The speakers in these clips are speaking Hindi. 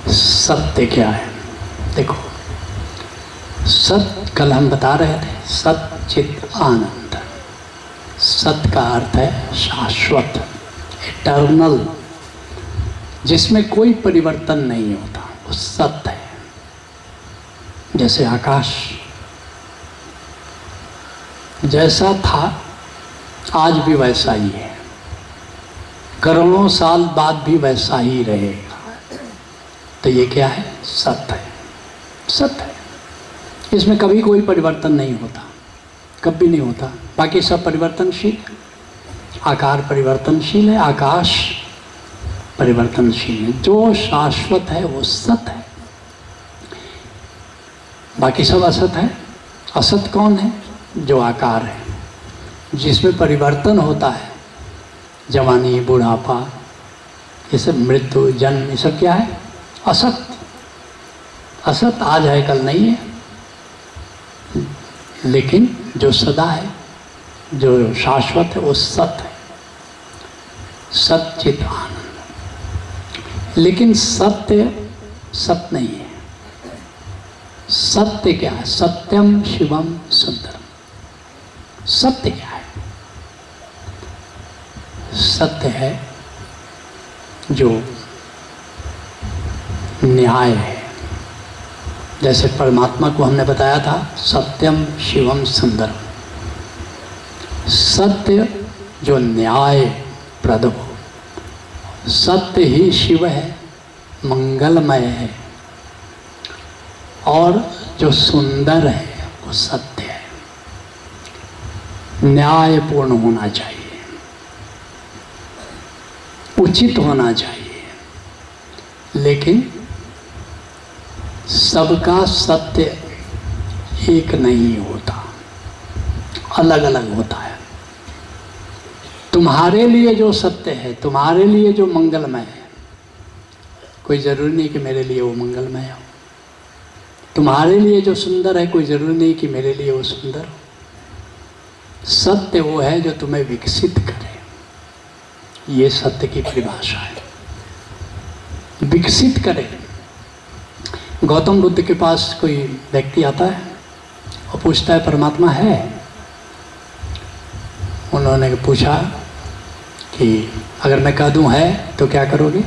सत्य क्या है? देखो, सत्य कल हम बता रहे थे, सत्य चित आनंद। सत्य का अर्थ है शाश्वत, इटर्नल, जिसमें कोई परिवर्तन नहीं होता, वो सत्य है। जैसे आकाश जैसा था आज भी वैसा ही है, करोड़ों साल बाद भी वैसा ही रहेगा। तो ये क्या है? सत्य है। सत्य है, इसमें कभी कोई परिवर्तन नहीं होता, कभी नहीं होता। बाकी सब परिवर्तनशील है। आकार परिवर्तनशील है, आकाश परिवर्तनशील है। जो शाश्वत है वो सत्य है, बाकी सब असत है। असत कौन है? जो आकार है, जिसमें परिवर्तन होता है। जवानी, बुढ़ापा, ये सब, मृत्यु, जन्म, ये सब क्या है? असत। असत आज है कल नहीं है, लेकिन जो सदा है, जो शाश्वत है, वो सत्य है। सच्चित आनंद। लेकिन सत्य सत्य नहीं है। सत्य क्या है? सत्यम शिवम सुंदरम। सत्य क्या है? सत्य है जो न्याय है। जैसे परमात्मा को हमने बताया था, सत्यम शिवम सुंदरम। सत्य जो न्याय प्रद हो, सत्य ही शिव है, मंगलमय है, और जो सुंदर है वो सत्य है। न्यायपूर्ण होना चाहिए, उचित होना चाहिए, लेकिन सबका सत्य एक नहीं होता, अलग अलग होता है। तुम्हारे लिए जो सत्य है, तुम्हारे लिए जो मंगलमय है, कोई ज़रूरी नहीं कि मेरे लिए वो मंगलमय हो। तुम्हारे लिए जो सुंदर है, कोई ज़रूरी नहीं कि मेरे लिए वो सुंदर हो। सत्य वो है जो तुम्हें विकसित करे, ये सत्य की परिभाषा है। विकसित करे। गौतम बुद्ध के पास कोई व्यक्ति आता है और पूछता है, परमात्मा है? उन्होंने पूछा कि अगर मैं कह दूं है तो क्या करोगे?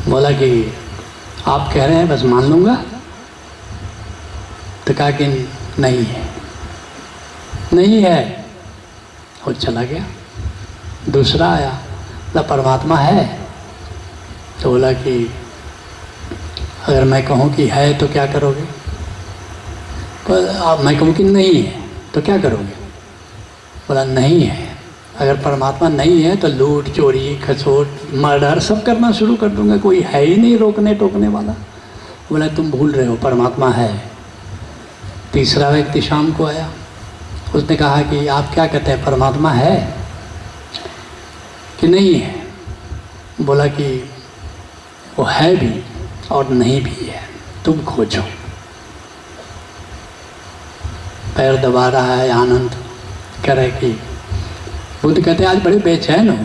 बोला कि आप कह रहे हैं, बस मान लूँगा। तो कहा कि नहीं है, नहीं है, और चला गया। दूसरा आया, बोला परमात्मा है? तो बोला कि अगर मैं कहूँ कि है तो क्या करोगे? तो मैं कहूँ कि नहीं है तो क्या करोगे? बोला नहीं है। अगर परमात्मा नहीं है तो लूट, चोरी, खसोट, मर्डर सब करना शुरू कर दूंगा, कोई है ही नहीं रोकने टोकने वाला। बोला तुम भूल रहे हो, परमात्मा है। तीसरा व्यक्ति शाम को आया, उसने कहा कि आप क्या कहते हैं, परमात्मा है कि नहीं है? बोला कि वो है भी और नहीं भी है, तुम खोजो। पैर दबा रहा है आनंद, कह रहे कि बुद्ध कहते आज बड़े बेचैन हो,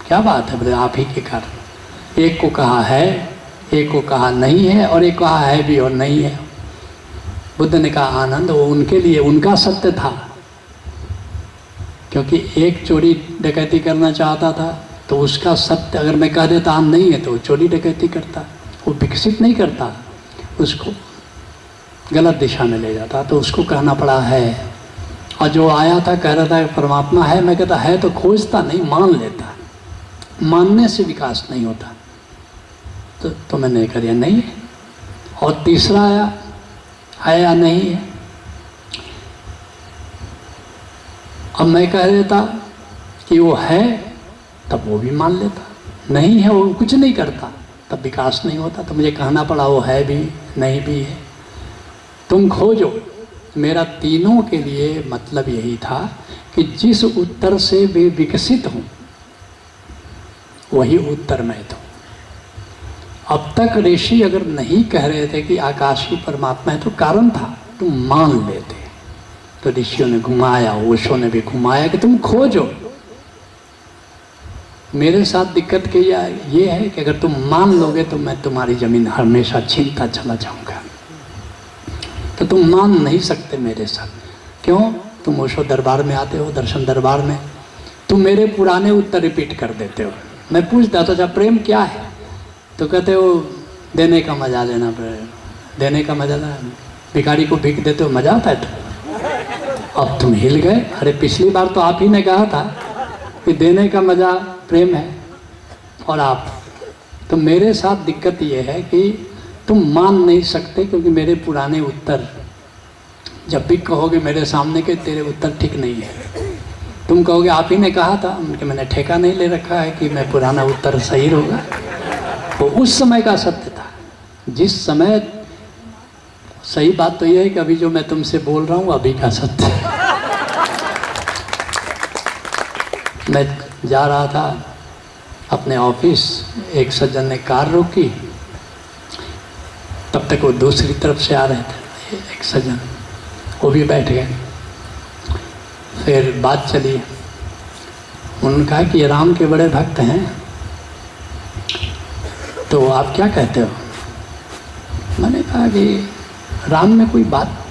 क्या बात है? बोले आप ही के कारण। एक को कहा है, एक को कहा नहीं है, और एक कहा है भी और नहीं है। बुद्ध ने कहा आनंद, वो उनके लिए उनका सत्य था, क्योंकि एक चोरी डकैती करना चाहता था तो उसका सत्य अगर मैं कह देता हम नहीं है तो चोरी डकैती करता, वो विकसित नहीं करता, उसको गलत दिशा में ले जाता। तो उसको कहना पड़ा है। और जो आया था कह रहा था कि परमात्मा है, मैं कहता है तो खोजता नहीं, मान लेता। मानने से विकास नहीं होता। तो मैंने कह दिया नहीं है। और तीसरा आया, है या नहीं है? अब मैं कह देता कि वो है, तब वो भी मान लेता। नहीं है, वो कुछ नहीं करता, तब विकास नहीं होता। तो मुझे कहना पड़ा वो है भी नहीं भी है, तुम खोजो। मेरा तीनों के लिए मतलब यही था कि जिस उत्तर से वे विकसित हों वही उत्तर मैं दूँ। अब तक ऋषि अगर नहीं कह रहे थे कि आकाशीय परमात्मा है तो कारण था, तुम मान लेते। तो ऋषियों ने घुमाया, ओशो ने भी घुमाया कि तुम खोजो। मेरे साथ दिक्कत की ये है कि अगर तुम मान लोगे तो मैं तुम्हारी ज़मीन हमेशा छीनता चला जाऊंगा। तो तुम मान नहीं सकते मेरे साथ। क्यों? तुम ओशो दरबार में आते हो, दर्शन दरबार में, तुम मेरे पुराने उत्तर रिपीट कर देते हो। मैं पूछता था अच्छा प्रेम क्या है, तो कहते हो देने का मजा लेना, देने का मजा लेना, भिखारी को भीख देते हो मजा आता है। तो अब तुम हिल गए। अरे पिछली बार तो आप ही ने कहा था कि देने का मजा प्रेम है, और आप तो मेरे साथ दिक्कत ये है कि तुम मान नहीं सकते, क्योंकि मेरे पुराने उत्तर जब भी कहोगे मेरे सामने के तेरे उत्तर ठीक नहीं है, तुम कहोगे आप ही ने कहा था, उनके मैंने ठेका नहीं ले रखा है कि मैं पुराना उत्तर सही होगा। वो उस समय का सत्य था। जिस समय सही बात तो यह है कि अभी जो मैं तुमसे बोल रहा हूँ अभी का सत्य है। मैं जा रहा था अपने ऑफिस, एक सज्जन ने कार रोकी, तब तक वो दूसरी तरफ से आ रहे थे एक सज्जन, वो भी बैठ गए। फिर बात चली, उन्होंने कहा कि ये राम के बड़े भक्त हैं, तो आप क्या कहते हो? मैंने कहा कि राम में कोई बात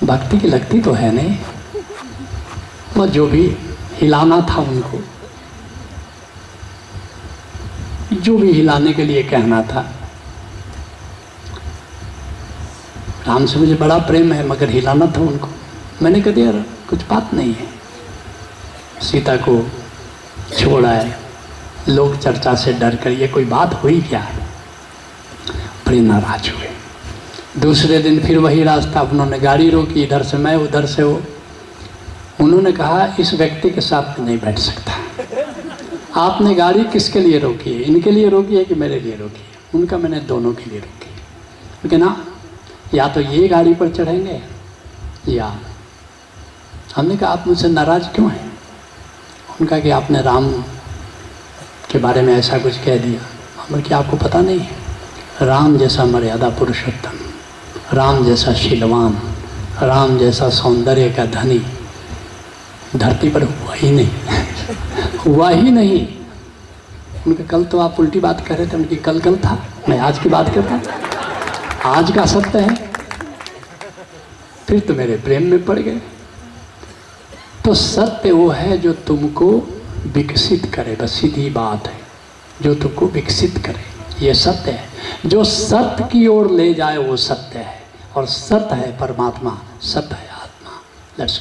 भक्ति की लगती तो है नहीं, बस जो भी हिलाना था उनको, जो भी हिलाने के लिए कहना था। राम से मुझे बड़ा प्रेम है, मगर हिलाना था उनको। मैंने कहा यार कुछ बात नहीं है, सीता को छोड़ा है, लोग चर्चा से डर कर, ये कोई बात हुई क्या? बड़े नाराज हुए। दूसरे दिन फिर वही रास्ता, उन्होंने गाड़ी रोकी, इधर से मैं उधर से वो। उन्होंने कहा इस व्यक्ति के साथ नहीं बैठ सकता। आपने गाड़ी किसके लिए रोकी है? इनके लिए रोकी है कि मेरे लिए रोकी है? उनका मैंने दोनों के लिए रोकी है। लेकिन ना, या तो ये गाड़ी पर चढ़ेंगे या। हमने कहा आप मुझसे नाराज़ क्यों हैं? उनका कि आपने राम के बारे में ऐसा कुछ कह दिया। हमने कि आपको पता नहीं है, राम जैसा मर्यादा पुरुषोत्तम, राम जैसा शीलवान, राम जैसा सौंदर्य का धनी धरती पर हुआ ही नहीं। हुआ ही नहीं। उनके कल तो आप उल्टी बात कर रहे थे, उनकी कल था, मैं आज की बात करता हूँ। आज का सत्य है। फिर तो मेरे प्रेम में पड़ गए। तो सत्य वो है जो तुमको विकसित करे, बस सीधी बात है, जो तुमको विकसित करे, ये सत्य है। जो सत्य की ओर ले जाए वो सत्य है, और सत्य है परमात्मा, सत्य है आत्मा। लेट्स